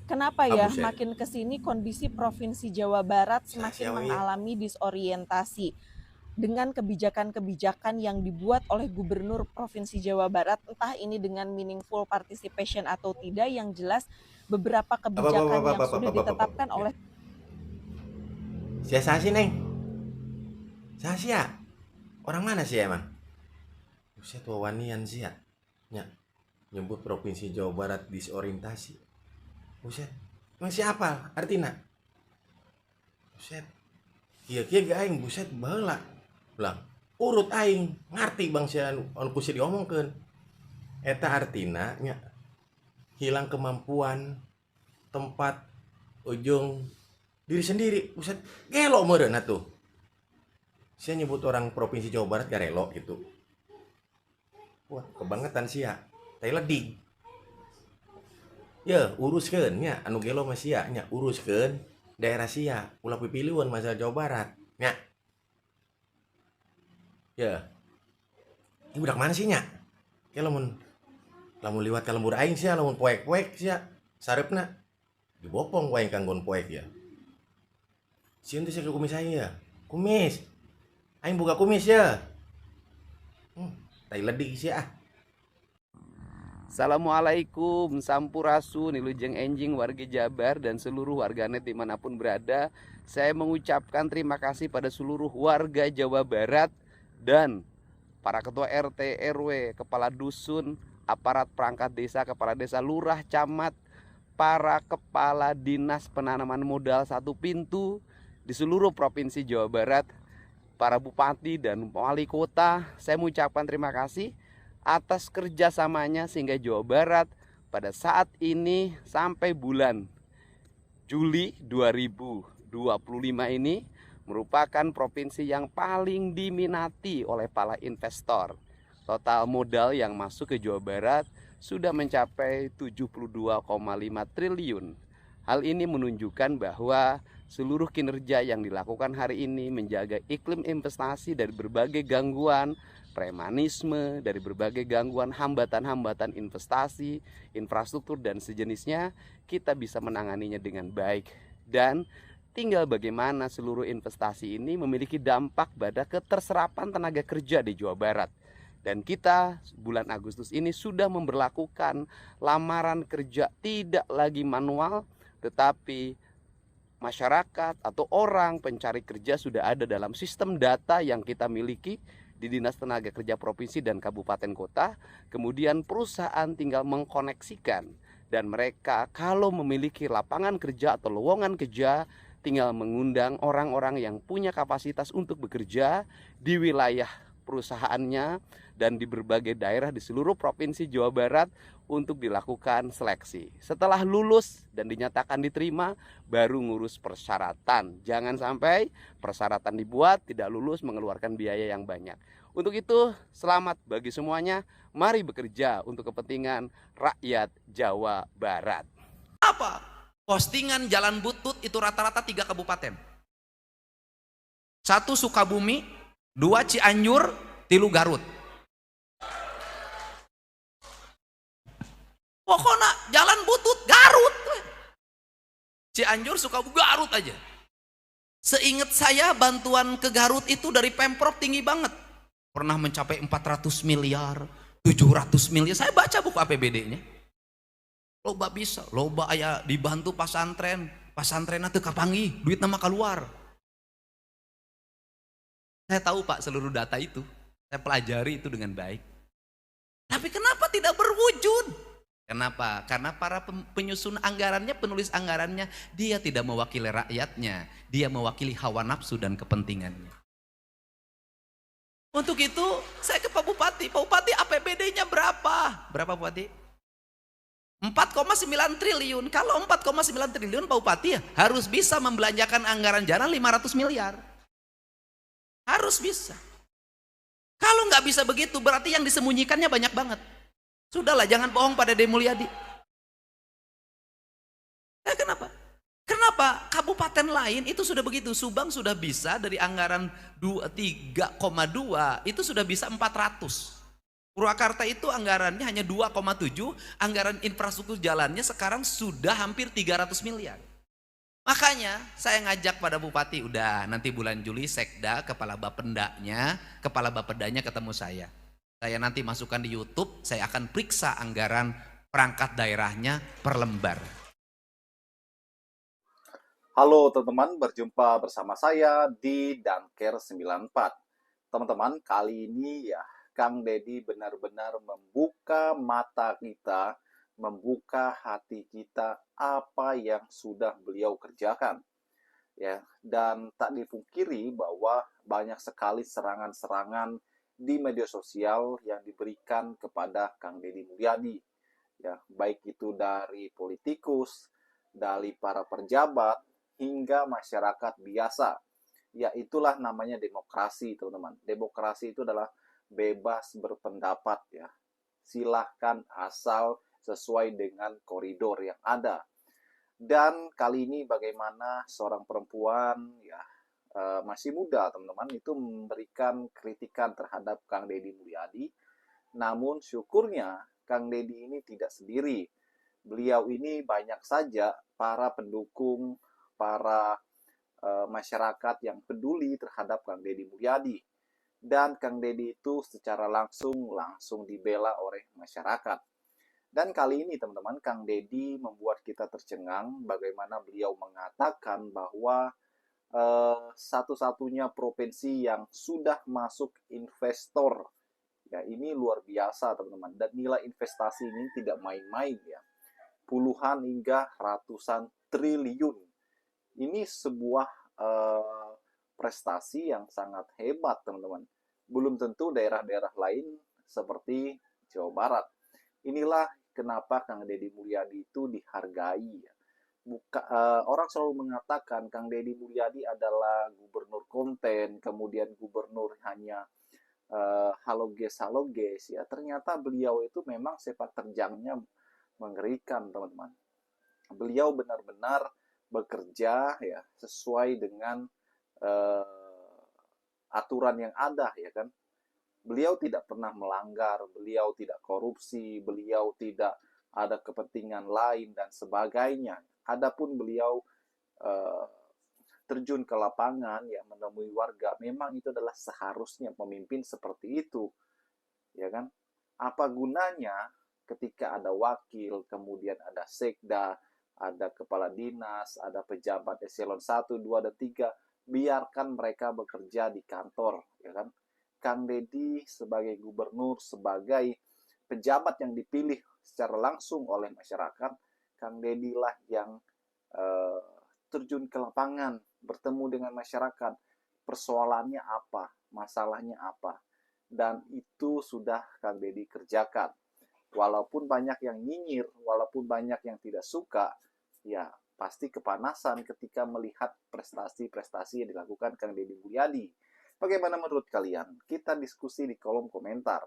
Kenapa ya Buset. makin ke sini kondisi Provinsi Jawa Barat Sa semakin siapa ya? mengalami disorientasi dengan kebijakan-kebijakan yang dibuat oleh Gubernur Provinsi Jawa Barat, entah ini dengan meaningful participation atau tidak, yang jelas beberapa kebijakan yang sudah ditetapkan Ya. oleh Sia sasi Neng. Sasia. Orang mana sih emang? Buset wawanian sih ya. Nya, nyebut Provinsi Jawa Barat disorientasi. Buset. Emang siapa? Artina. Buset. Kia gak aing buset baheula. Ulang. Urut aing ngarti bang sia anu kusi diomongkeun. Eta artina nya hilang kemampuan tempat ujung diri sendiri. Buset. Gelo meureun atuh. Saya nyebut orang Provinsi Jawa Barat garelo gitu. Wah, kebangetan sih ya. Tai ledik. Ya, uruskeun nya anu gelo mah sia nya uruskeun daerah sia ulah pipiliun masa Jawa Barat. Nya. Ya, ini budak mana sih nya? Kayak lamun liwat ka lembur aing sia lamun poek-poek sia sareupna dibopong ku aing kanggon poek ya. Sieun teh sia kumis aing ya. Kumis. Aing buka kumis ya. Tai ledik sia ah. Assalamualaikum, Sampurasun, Nilujeng Enjing, warga Jabar, dan seluruh warganet dimanapun berada. Saya mengucapkan terima kasih pada seluruh warga Jawa Barat dan para ketua RT, RW, kepala dusun, aparat perangkat desa, kepala desa, lurah, camat, para kepala dinas penanaman modal satu pintu di seluruh provinsi Jawa Barat, para bupati dan wali kota. Saya mengucapkan terima kasih atas kerjasamanya sehingga Jawa Barat pada saat ini sampai bulan Juli 2025 ini merupakan provinsi yang paling diminati oleh para investor. Total modal yang masuk ke Jawa Barat sudah mencapai 72,5 triliun. Hal ini menunjukkan bahwa seluruh kinerja yang dilakukan hari ini menjaga iklim investasi dari berbagai gangguan, premanisme, dari berbagai gangguan, hambatan-hambatan investasi, infrastruktur, dan sejenisnya, kita bisa menanganinya dengan baik. Dan tinggal bagaimana seluruh investasi ini memiliki dampak pada keterserapan tenaga kerja di Jawa Barat. Dan kita bulan Agustus ini sudah memberlakukan lamaran kerja tidak lagi manual, tetapi masyarakat atau orang pencari kerja sudah ada dalam sistem data yang kita miliki di Dinas Tenaga Kerja Provinsi dan Kabupaten Kota. Kemudian perusahaan tinggal mengkoneksikan, dan mereka kalau memiliki lapangan kerja atau lowongan kerja tinggal mengundang orang-orang yang punya kapasitas untuk bekerja di wilayah perusahaannya dan di berbagai daerah di seluruh provinsi Jawa Barat untuk dilakukan seleksi. Setelah lulus dan dinyatakan diterima, baru ngurus persyaratan. Jangan sampai persyaratan dibuat, tidak lulus, mengeluarkan biaya yang banyak. Untuk itu, selamat bagi semuanya. Mari bekerja untuk kepentingan rakyat Jawa Barat. Apa? Postingan jalan butut itu rata-rata 3 kabupaten. 1 Sukabumi, 2 Cianjur, 3 Garut. Pokoknya jalan butut Garut. Cianjur, Sukabumi, Garut aja. Seingat saya bantuan ke Garut itu dari Pemprov tinggi banget. Pernah mencapai 400 miliar, 700 miliar. Saya baca buku APBD-nya. Loba bisa, loba aya dibantu pasantren. Pasantrenna teu kapanggih, duit nama keluar. Saya tahu Pak seluruh data itu. Saya pelajari itu dengan baik. Tapi kenapa tidak berwujud? Kenapa? Karena para penyusun anggarannya, penulis anggarannya, dia tidak mewakili rakyatnya. Dia mewakili hawa nafsu dan kepentingannya. Untuk itu saya ke Pak Bupati. Pak Bupati APBD-nya berapa? Berapa Bupati? 4,9 triliun. Kalau 4,9 triliun Pak Bupati ya harus bisa membelanjakan anggaran jalan 500 miliar. Harus bisa. Kalau nggak bisa begitu berarti yang disembunyikannya banyak banget. Sudahlah, jangan bohong pada Dede Mulyadi. Kenapa? Kenapa? Kabupaten lain itu sudah begitu. Subang sudah bisa dari anggaran 3,2 itu sudah bisa 400. Purwakarta itu anggarannya hanya 2,7, anggaran infrastruktur jalannya sekarang sudah hampir 300 miliar. Makanya saya ngajak pada bupati, udah nanti bulan Juli Sekda, kepala Bapedanya ketemu saya. Saya nanti masukkan di YouTube, saya akan periksa anggaran perangkat daerahnya per lembar. Halo teman-teman, berjumpa bersama saya di Danker 94. Teman-teman, kali ini ya Kang Deddy benar-benar membuka mata kita, membuka hati kita apa yang sudah beliau kerjakan. Ya, dan tak dipungkiri bahwa banyak sekali serangan-serangan di media sosial yang diberikan kepada Kang Deddy Mulyadi. Ya, baik itu dari politikus, dari para pejabat, hingga masyarakat biasa. Ya, itulah namanya demokrasi, teman-teman. Demokrasi itu adalah bebas berpendapat, ya. Silahkan asal sesuai dengan koridor yang ada. Dan kali ini bagaimana seorang perempuan, ya, masih muda, teman-teman, itu memberikan kritikan terhadap Kang Deddy Mulyadi. Namun syukurnya Kang Deddy ini tidak sendiri. Beliau ini banyak saja para pendukung, para masyarakat yang peduli terhadap Kang Deddy Mulyadi. Dan Kang Deddy itu secara langsung dibela oleh masyarakat. Dan kali ini teman-teman, Kang Deddy membuat kita tercengang bagaimana beliau mengatakan bahwa satu-satunya provinsi yang sudah masuk investor. Ya, ini luar biasa teman-teman. Dan nilai investasi ini tidak main-main ya. Puluhan hingga ratusan triliun. Ini sebuah prestasi yang sangat hebat teman-teman. Belum tentu daerah-daerah lain seperti Jawa Barat. Inilah kenapa Kang Deddy Mulyadi itu dihargai. Orang selalu mengatakan Kang Deddy Mulyadi adalah gubernur konten, kemudian gubernur hanya halo guys ya. Ternyata beliau itu memang sepak terjangnya mengerikan teman-teman. Beliau benar-benar bekerja ya sesuai dengan aturan yang ada ya kan. Beliau tidak pernah melanggar, beliau tidak korupsi, beliau tidak ada kepentingan lain dan sebagainya. Adapun beliau terjun ke lapangan ya menemui warga, memang itu adalah seharusnya pemimpin seperti itu. Ya kan? Apa gunanya ketika ada wakil, kemudian ada sekda, ada kepala dinas, ada pejabat eselon 1, 2, dan 3, biarkan mereka bekerja di kantor, ya kan? Kang Deddy sebagai gubernur, sebagai pejabat yang dipilih secara langsung oleh masyarakat, Kang Deddy lah yang terjun ke lapangan, bertemu dengan masyarakat, persoalannya apa, masalahnya apa, dan itu sudah Kang Deddy kerjakan. Walaupun banyak yang nyinyir, walaupun banyak yang tidak suka, ya pasti kepanasan ketika melihat prestasi-prestasi yang dilakukan Kang Deddy Mulyadi. Bagaimana menurut kalian? Kita diskusi di kolom komentar.